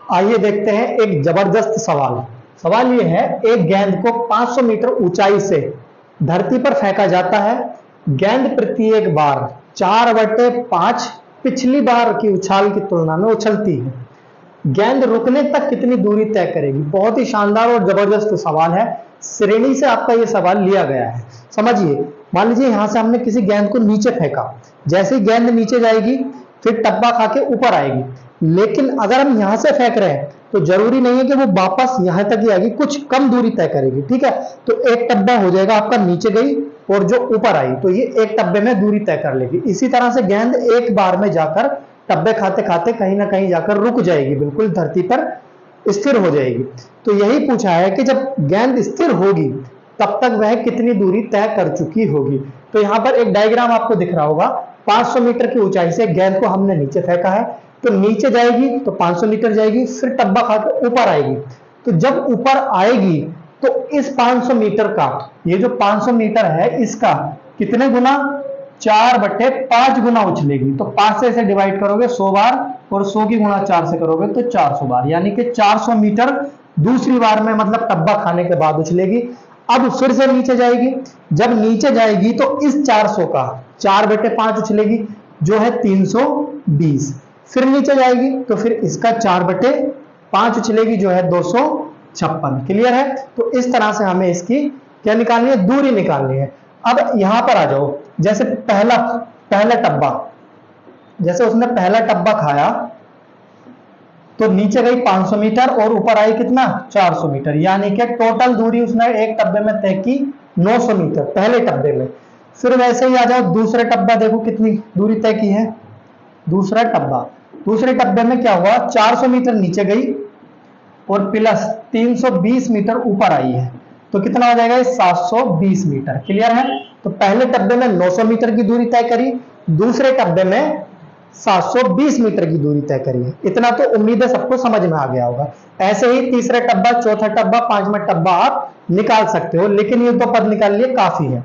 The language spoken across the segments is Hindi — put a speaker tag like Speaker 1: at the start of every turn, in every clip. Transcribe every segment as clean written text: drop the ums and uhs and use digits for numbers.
Speaker 1: आइए देखते हैं एक जबरदस्त सवाल। सवाल ये है, एक गेंद को 500 मीटर ऊंचाई से धरती पर फेंका जाता है। गेंद प्रत्येक बार 4/5 पिछली बार की उछाल की तुलना में उछलती है। गेंद रुकने तक कितनी दूरी तय करेगी। बहुत ही शानदार और जबरदस्त सवाल है। श्रेणी से आपका यह सवाल लिया गया है। समझिए, मान लीजिए यहां से हमने किसी गेंद को नीचे फेंका, जैसे ही गेंद नीचे जाएगी फिर टप्पा खा के ऊपर आएगी। लेकिन अगर हम यहां से फेंक रहे हैं तो जरूरी नहीं है कि वो वापस यहां तक ही आएगी, कुछ कम दूरी तय करेगी। ठीक है, तो एक टप्पा हो जाएगा आपका नीचे गई और जो ऊपर आई, तो ये एक टप्पे में दूरी तय कर लेगी। इसी तरह से गेंद एक बार में जाकर टप्पे खाते खाते कहीं ना कहीं जाकर रुक जाएगी, बिल्कुल धरती पर स्थिर हो जाएगी। तो यही पूछा है कि जब गेंद स्थिर होगी तब तक वह कितनी दूरी तय कर चुकी होगी। तो यहां पर एक डायग्राम आपको दिख रहा होगा। 500 मीटर की ऊंचाई से गेंद को हमने नीचे फेंका है, तो नीचे जाएगी तो 500 मीटर जाएगी, फिर टप्पा खाकर ऊपर आएगी। तो जब ऊपर आएगी तो इस 500 मीटर का, ये जो 500 मीटर है इसका कितने गुना, 4/5 गुना उछलेगी। तो 5 से इसे डिवाइड करोगे 100 बार और 100 की गुणा 4 से करोगे तो 400 बार, यानी कि 400 मीटर दूसरी बार में, मतलब टप्पा खाने के बाद उछलेगी। अब फिर से नीचे जाएगी, जब नीचे जाएगी तो इस 400 का 4/5 उछलेगी जो है 320। फिर नीचे जाएगी तो फिर इसका 4/5 उछलेगी जो है 256। क्लियर है। तो इस तरह से हमें इसकी क्या निकालनी है, दूरी निकालनी है। अब यहां पर आ जाओ, जैसे पहला टब्बा, जैसे उसने पहला टब्बा खाया तो नीचे गई 500 मीटर और ऊपर आई कितना, 400 मीटर, यानी कि टोटल दूरी उसने एक टब्बे में तय की 900 मीटर पहले टब्बे में। फिर वैसे ही आ जाओ दूसरे टब्बा, देखो कितनी दूरी तय की है दूसरे टब्बे में। क्या हुआ, 400 मीटर नीचे गई और प्लस 320 मीटर ऊपर आई है, तो कितना हो जाएगा, 720 मीटर। क्लियर है। तो पहले टब्बे में 900 मीटर की दूरी तय करी, दूसरे टब्बे में 720 मीटर की दूरी तय करी है। इतना तो उम्मीद है सबको समझ में आ गया होगा। ऐसे ही तीसरा टब्बा, चौथा टब्बा, पांचवा टब्बा आप निकाल सकते हो, लेकिन ये तो पद निकाल लिए काफी है।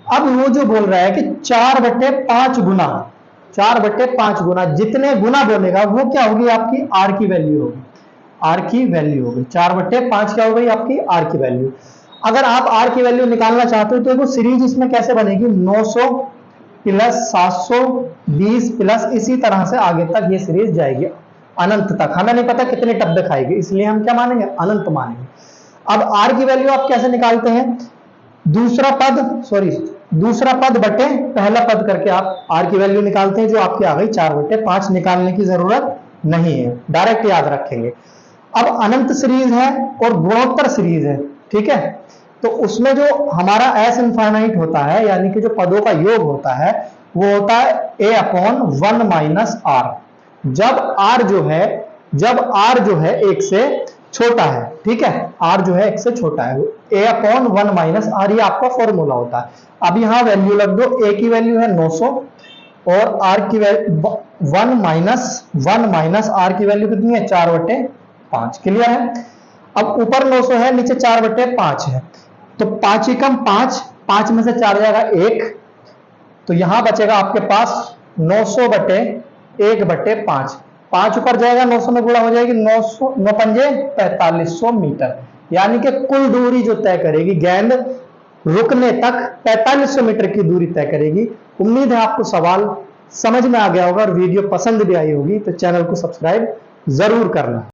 Speaker 1: अब वो जो बोल रहा है कि 4/5 गुना, 4/5 गुना, जितने गुना बोलेगा वो क्या होगी, आपकी आर की वैल्यू होगी। आर की वैल्यू होगी 4/5 क्या हो गई आपकी आर की वैल्यू। अगर आप आर की वैल्यू निकालना चाहते हो तो वो सीरीज इसमें कैसे बनेगी, 900 प्लस 720 प्लस इसी तरह से आगे तक ये सीरीज जाएगी अनंत तक। हमें नहीं पता कितने टब्बे खाएगी, इसलिए हम क्या मानेंगे, अनंत मानेंगे। अब आर की वैल्यू आप कैसे निकालते हैं, दूसरा पद बटे पहला पद करके आप आर की वैल्यू निकालते हैं, जो आपकी आ गई 4/5। निकालने की जरूरत नहीं है, डायरेक्ट याद रखेंगे। अब अनंत सीरीज है और गुणोत्तर सीरीज है, ठीक है। तो उसमें जो हमारा एस इनफाइनाइट होता है, यानी कि जो पदों का योग होता है वो होता है a/1 माइनस आर। जब आर जो है 1 से छोटा है, ठीक है, आर जो है 1 से छोटा है, a/1 माइनस आर, ये आपका फॉर्मूला होता है। अब यहां वैल्यू लग दो, a की वैल्यू है 900 और आर की वैल्यू 1 माइनस आर की वैल्यू कितनी है, 4/5। क्लियर है। अब ऊपर 900 है, नीचे 4/5 है, तो 5 एकम 5 में से 4 जाएगा 1, तो यहां बचेगा आपके पास 900/1/5। 5 ऊपर जाएगा, 900 में गुणा हो जाएगी, 900 9 पंजे 4500 मीटर, यानी कि कुल दूरी जो तय करेगी गेंद रुकने तक 4500 मीटर की दूरी तय करेगी। उम्मीद है आपको सवाल समझ में आ गया होगा और वीडियो पसंद भी आई होगी, तो चैनल को सब्सक्राइब जरूर करना।